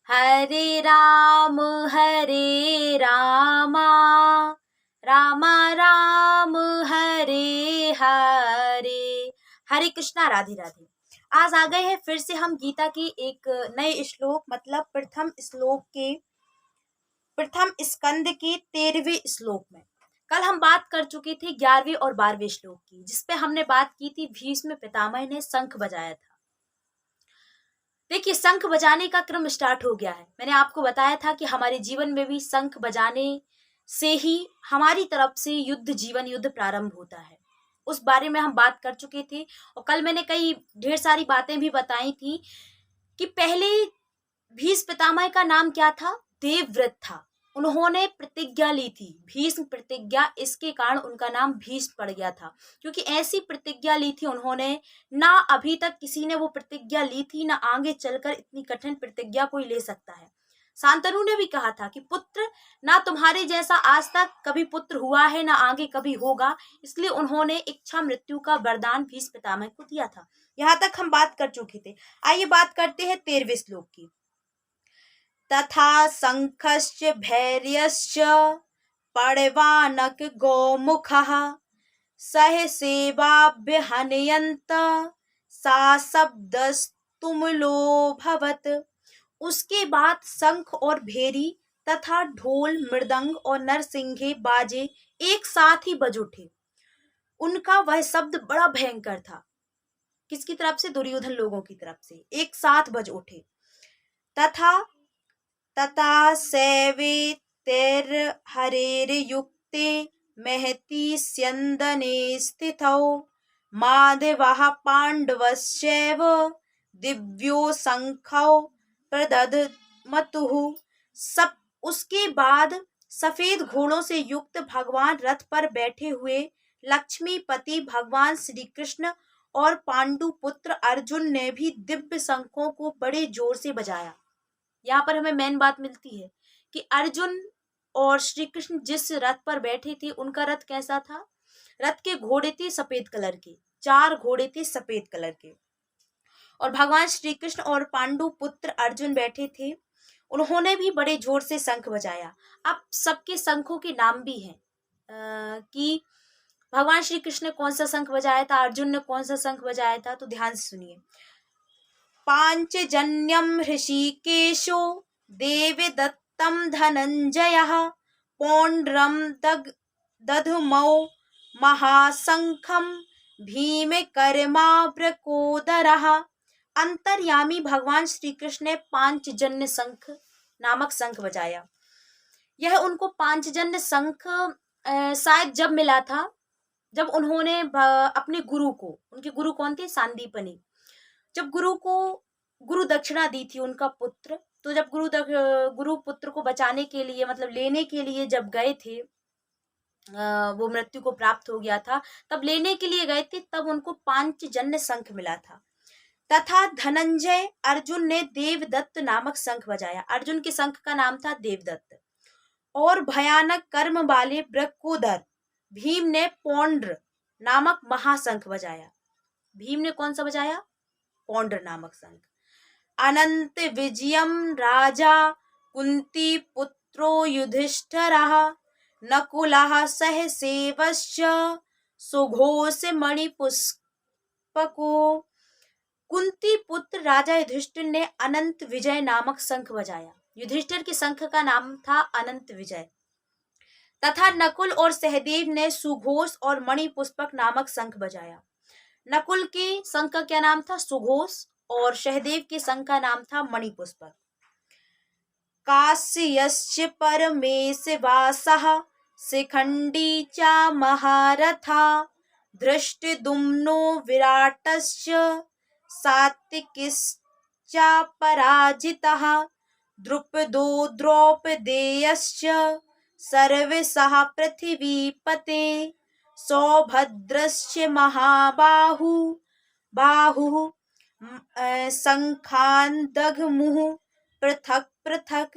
हरे राम राम राम हरे हरे। हरे कृष्णा, राधे राधे। आज आ गए हैं फिर से हम गीता की एक नए श्लोक मतलब प्रथम श्लोक के प्रथम स्कंद के 13वें श्लोक में। कल हम बात कर चुके थे 11वें और 12वें श्लोक की, जिसपे हमने बात की थी भीष्म पितामह ने शंख बजाया था। देखिए, शंख बजाने का क्रम स्टार्ट हो गया है। मैंने आपको बताया था कि हमारे जीवन में भी शंख बजाने से ही हमारी तरफ से जीवन युद्ध प्रारंभ होता है। उस बारे में हम बात कर चुके थे और कल मैंने कई ढेर सारी बातें भी बताई थी कि पहले भीष्म पितामह का नाम क्या था? देवव्रत था। उन्होंने प्रतिज्ञा ली थी, भीष्म प्रतिज्ञा, इसके कारण उनका नाम भीष्म पड़ गया था, क्योंकि ऐसी प्रतिज्ञा ली थी उन्होंने, ना अभी तक किसी ने वो प्रतिज्ञा ली थी, ना आगे चलकर इतनी कठिन प्रतिज्ञा कोई ले सकता है। शांतनु ने भी कहा था कि पुत्र, ना तुम्हारे जैसा आज तक कभी पुत्र हुआ है, ना आगे कभी होगा, इसलिए उन्होंने इच्छा मृत्यु का वरदान भीष्म पितामह को दिया था। यहाँ तक हम बात कर चुके थे। आइए बात करते हैं 13वें श्लोक की। तथा शंखश्च भैर्यश्च पड़वानक गोमुखः सहसेवाभ्यहनयन्त सा शब्दस्तुमुलोऽभवत्। उसके बाद शंख और भेरी तथा ढोल, मृदंग और नरसिंगे बाजे एक साथ ही बज उठे। उनका वह शब्द बड़ा भयंकर था। किसकी तरफ से? दुर्योधन लोगों की तरफ से एक साथ बज उठे। तथा सैवेतैर्हरेर्युक्ते महति स्यन्दने स्थितौ माधवः पाण्डवश्चैव दिव्यो शंखौ प्रदधमतुः। सब उसके बाद सफेद घोड़ों से युक्त भगवान रथ पर बैठे हुए लक्ष्मीपति भगवान श्री कृष्ण और पांडु पुत्र अर्जुन ने भी दिव्य शंखों को बड़े जोर से बजाया। यहाँ पर हमें मेन बात मिलती है कि अर्जुन और श्री कृष्ण जिस रथ पर बैठे थे, उनका रथ कैसा था? रथ के घोड़े थे सफेद कलर के, 4 घोड़े थे सफेद कलर के, और भगवान श्री कृष्ण और पांडु पुत्र अर्जुन बैठे थे। उन्होंने भी बड़े जोर से शंख बजाया। अब सबके शंखों के नाम भी हैं कि भगवान श्री कृष्ण ने कौन सा शंख बजाया था, अर्जुन ने कौन सा शंख बजाया था, तो ध्यान से सुनिए। पांचजन्यम ऋषिकेशो देवदत्तं धनंजयः पौंड्रम दधमौ महाशंखम भीमकर्माव्रकोदरः। अंतर्यामी भगवान श्री कृष्ण ने पांचजन्य शंख नामक शंख बजाया। यह उनको पांचजन्य शंख शायद जब मिला था, जब उन्होंने अपने गुरु को, उनके गुरु कौन थे? सांदीपनि। जब गुरु को गुरु दक्षिणा दी थी उनका पुत्र, तो जब गुरु पुत्र को बचाने के लिए, मतलब लेने के लिए जब गए थे, वो मृत्यु को प्राप्त हो गया था, तब लेने के लिए गए थे, तब उनको पांचजन्य शंख मिला था। तथा धनंजय अर्जुन ने देवदत्त नामक शंख बजाया। अर्जुन के शंख का नाम था देवदत्त। और भयानक कर्म वाले वृकोदर भीम ने पौंड्र नामक महाशंख बजाया। भीम ने कौन सा बजाया? पौंड्र नामक शंख। अनंत विजयम राजा कुंती पुत्रो युधिष्ठिरः नकुलः सहसेवश्च सुघोष मणिपुष्पको। कुंती पुत्र राजा युधिष्ठिर ने अनंत विजय नामक शंख बजाया। युधिष्ठिर के शंख का नाम था अनंत विजय। तथा नकुल और सहदेव ने सुघोष और मणिपुष्पक नामक शंख बजाया। नकुल के शंख का क्या नाम था? सुघोष, और सहदेव के शंख का नाम था मणिपुष्पक। काश्यश्च परमेशवासः शिखंडी च महारथा धृष्टद्युम्नो विराटश्च सात्विकिश्च पराजितः द्रुपदो द्रौपदेयश्च सर्वशः पृथिवीपते सौभद्रश्च बाहुः शंखान पृथक पृथक।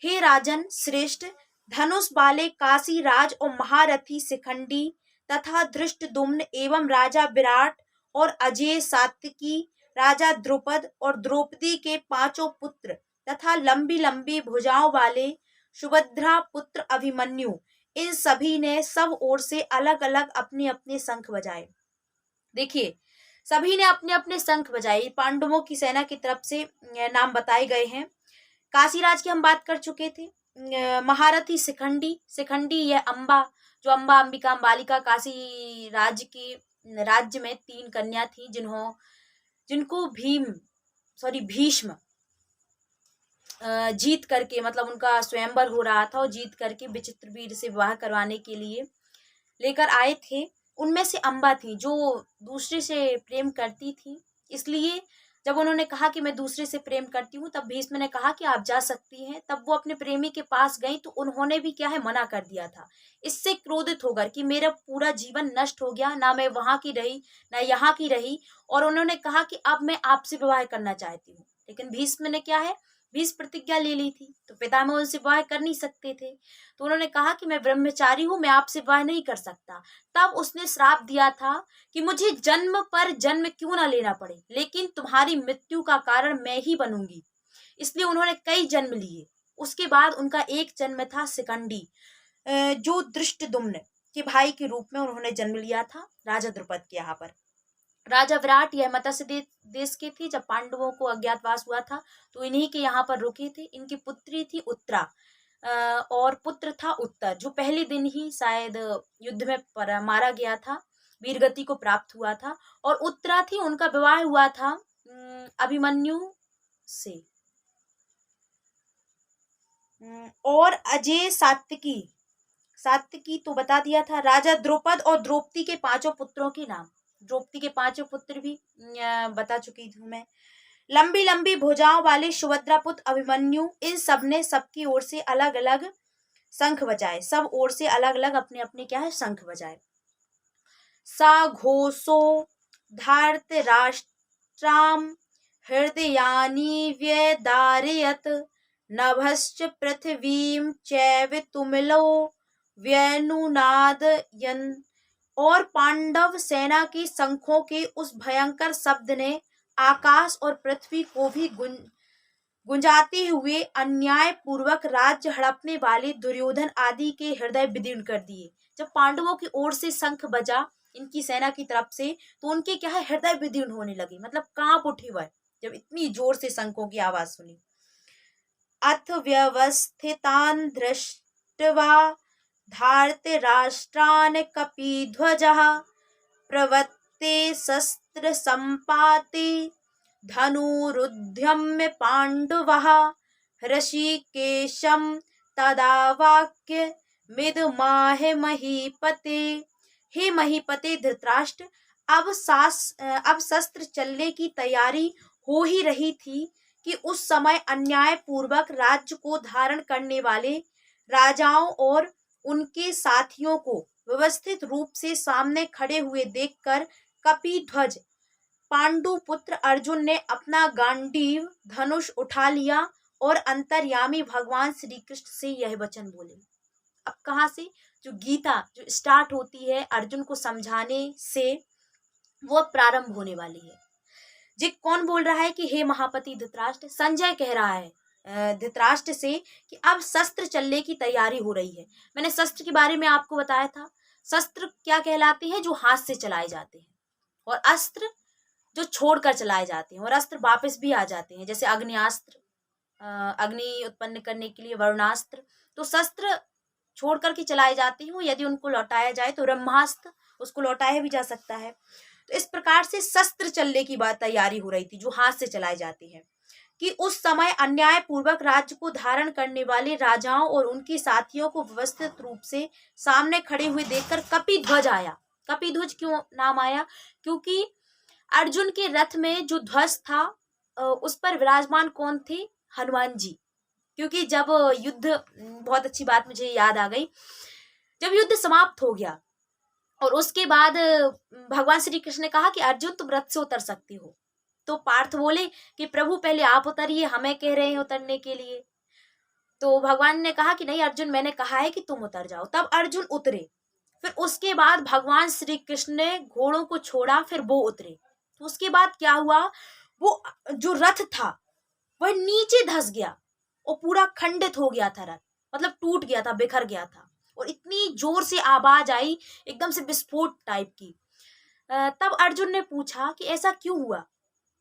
हे राजन श्रेष्ठ, धनुष वाले काशी राज और महारथी शिखंडी तथा धृष्टद्युम्न एवं राजा विराट और अजेय सात्विकी, राजा द्रुपद और द्रौपदी के 5 पुत्र तथा लंबी लंबी भुजाओं वाले सुभद्रा पुत्र अभिमन्यु, इन सभी ने सब ओर से अलग अलग अपने अपने शंख बजाए। देखिए, सभी ने अपने अपने शंख बजाए। पांडवों की सेना की तरफ से नाम बताए गए हैं। काशीराज की हम बात कर चुके थे। महारथी शिखंडी, शिखंडी यह अम्बा, जो अम्बा अंबिका अंबालिका काशी राज्य में 3 कन्या थी, जिनको भीष्म जीत करके, मतलब उनका स्वयंवर हो रहा था और जीत करके विचित्रवीर से विवाह करवाने के लिए लेकर आए थे। उनमें से अम्बा थी जो दूसरे से प्रेम करती थी। इसलिए जब उन्होंने कहा कि मैं दूसरे से प्रेम करती हूँ, तब भीष्म ने कहा कि आप जा सकती हैं। तब वो अपने प्रेमी के पास गई तो उन्होंने भी क्या है, मना कर दिया था। इससे क्रोधित होकर कि मेरा पूरा जीवन नष्ट हो गया, ना मैं वहां की रही ना यहाँ की रही, और उन्होंने कहा कि अब मैं आपसे विवाह करना चाहती हूँ। लेकिन भीष्म ने क्या है, 20 प्रतिज्ञा ले ली थी, तो पितामह उनसे विवाह कर नहीं सकते थे। तो उन्होंने कहा कि मैं ब्रह्मचारी हूँ, मैं आपसे विवाह नहीं कर सकता। तब उसने श्राप दिया था कि मुझे जन्म पर जन्म क्यों ना लेना पड़े, लेकिन तुम्हारी मृत्यु का कारण मैं ही बनूंगी। इसलिए उन्होंने कई जन्म लिए। उसके बाद उनका एक जन्म था शिखंडी, जो धृष्टद्युम्न के भाई के रूप में उन्होंने जन्म लिया था राजा द्रुपद के यहाँ पर। राजा विराट यह मत्स्य देश के थे। जब पांडवों को अज्ञातवास हुआ था तो इन्हीं के यहाँ पर रुके थे। इनकी पुत्री थी उत्तरा, और पुत्र था उत्तर, जो पहले दिन ही शायद युद्ध में मारा गया था, वीरगति को प्राप्त हुआ था। और उत्तरा थी, उनका विवाह हुआ था अभिमन्यु से। और अजय सात्यकी तो बता दिया था। राजा द्रौपद और द्रौपदी के 5 पुत्रों के नाम, द्रौपदी के 5 पुत्र भी बता चुकी हूँ मैं। लंबी लंबी भुजाओं वाले सुभद्रा पुत्र अभिमन्यु, इन सब ने सबकी ओर से अलग अलग शंख बजाए। सब ओर से अलग अलग अपने अपने क्या है, शंख बजाए। सा घोषो धार्तराष्ट्राम हृदयानि व्यदारयत नभश्च पृथ्वीं चैव तुमिलो व्यनुनादयन्। और पांडव सेना की शंखों के उस भयंकर शब्द ने आकाश और पृथ्वी को भी गुंजाते हुए अन्याय पूर्वक राज्य हड़पने वाले दुर्योधन आदि के हृदय विदीर्ण कर दिए। जब पांडवों की ओर से शंख बजा इनकी सेना की तरफ से, तो उनके क्या है, हृदय विदीर्ण होने लगे, मतलब कांप उठे वह जब इतनी जोर से शंखों की आवाज सुनी। अथ व्यवस्थितान् दृष्ट्वा धार्तराष्ट्रान् कपिध्वजः प्रवत्ते शस्त्र संपाते धनुरुद्यम्य पांडवः ऋषिकेशं तदा वाक्य मिदमाह महीपते। हे महीपते धृतराष्ट्र, अब शस्त्र चलने की तैयारी हो ही रही थी कि उस समय अन्याय पूर्वक राज्य को धारण करने वाले राजाओं और उनके साथियों को व्यवस्थित रूप से सामने खड़े हुए देखकर कपिध्वज पांडु पुत्र अर्जुन ने अपना गांडीव धनुष उठा लिया और अंतर्यामी भगवान श्री कृष्ण से यह वचन बोले। अब कहाँ से, जो गीता जो स्टार्ट होती है अर्जुन को समझाने से, वो प्रारंभ होने वाली है। जी कौन बोल रहा है कि हे महापति धृतराष्ट्र, संजय कह रहा है धृतराष्ट्र से कि अब शस्त्र चलने की तैयारी हो रही है। मैंने शस्त्र के बारे में आपको बताया था। शस्त्र क्या कहलाते हैं, जो हाथ से चलाए जाते हैं, और अस्त्र जो छोड़कर चलाए जाते हैं, और अस्त्र वापस भी आ जाते हैं, जैसे अग्नियास्त्र, अग्नि उत्पन्न करने के लिए वरुणास्त्र। तो शस्त्र छोड़ करके चलाए जाते हैं, यदि उनको लौटाया जाए तो ब्रह्मास्त्र, उसको लौटाया भी जा सकता है। तो इस प्रकार से शस्त्र चलने की बात तैयारी हो रही थी, जो हाथ से चलाए जाते हैं, कि उस समय अन्याय पूर्वक राज्य को धारण करने वाले राजाओं और उनके साथियों को व्यवस्थित रूप से सामने खड़े हुए देखकर कपिध्वज आया। कपिध्वज क्यों नाम आया, क्योंकि अर्जुन के रथ में जो ध्वज था उस पर विराजमान कौन थे, हनुमान जी। क्योंकि जब युद्ध, बहुत अच्छी बात मुझे याद आ गई, जब युद्ध समाप्त हो गया और उसके बाद भगवान श्री कृष्ण ने कहा कि अर्जुन तुम रथ से उतर सकती हो, तो पार्थ बोले कि प्रभु पहले आप उतरिए, हमें कह रहे हैं उतरने के लिए। तो भगवान ने कहा कि नहीं अर्जुन, मैंने कहा है कि तुम उतर जाओ। तब अर्जुन उतरे। फिर उसके बाद भगवान श्री कृष्ण ने घोड़ों को छोड़ा, फिर वो उतरे। तो उसके बाद क्या हुआ, वो जो रथ था वह नीचे धंस गया और पूरा खंडित हो गया था रथ, मतलब टूट गया था, बिखर गया था। और इतनी जोर से आवाज आई, एकदम से विस्फोट टाइप की। तब अर्जुन ने पूछा कि ऐसा क्यों हुआ।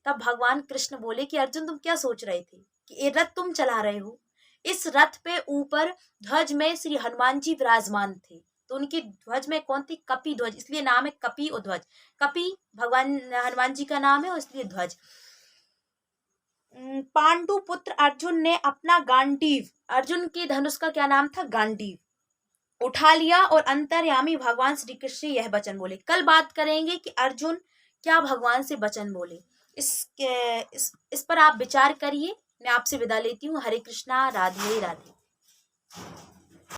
तब भगवान कृष्ण बोले कि अर्जुन, तुम क्या सोच रहे थे कि ये रथ तुम चला रहे हो, इस रथ पे ऊपर ध्वज में श्री हनुमान जी विराजमान थे। तो उनकी ध्वज में कौन थी? कपि ध्वज, इसलिए नाम है कपि और ध्वज। कपि भगवान हनुमान जी का नाम है और इसलिए ध्वज। पांडु पुत्र अर्जुन ने अपना गांडीव, अर्जुन के धनुष का क्या नाम था? गांडीव, उठा लिया और अंतर्यामी भगवान श्री कृष्ण यह वचन बोले। कल बात करेंगे कि अर्जुन क्या भगवान से वचन बोले। इस पर आप विचार करिए। मैं आपसे विदा लेती हूँ। हरे कृष्णा, राधे राधे।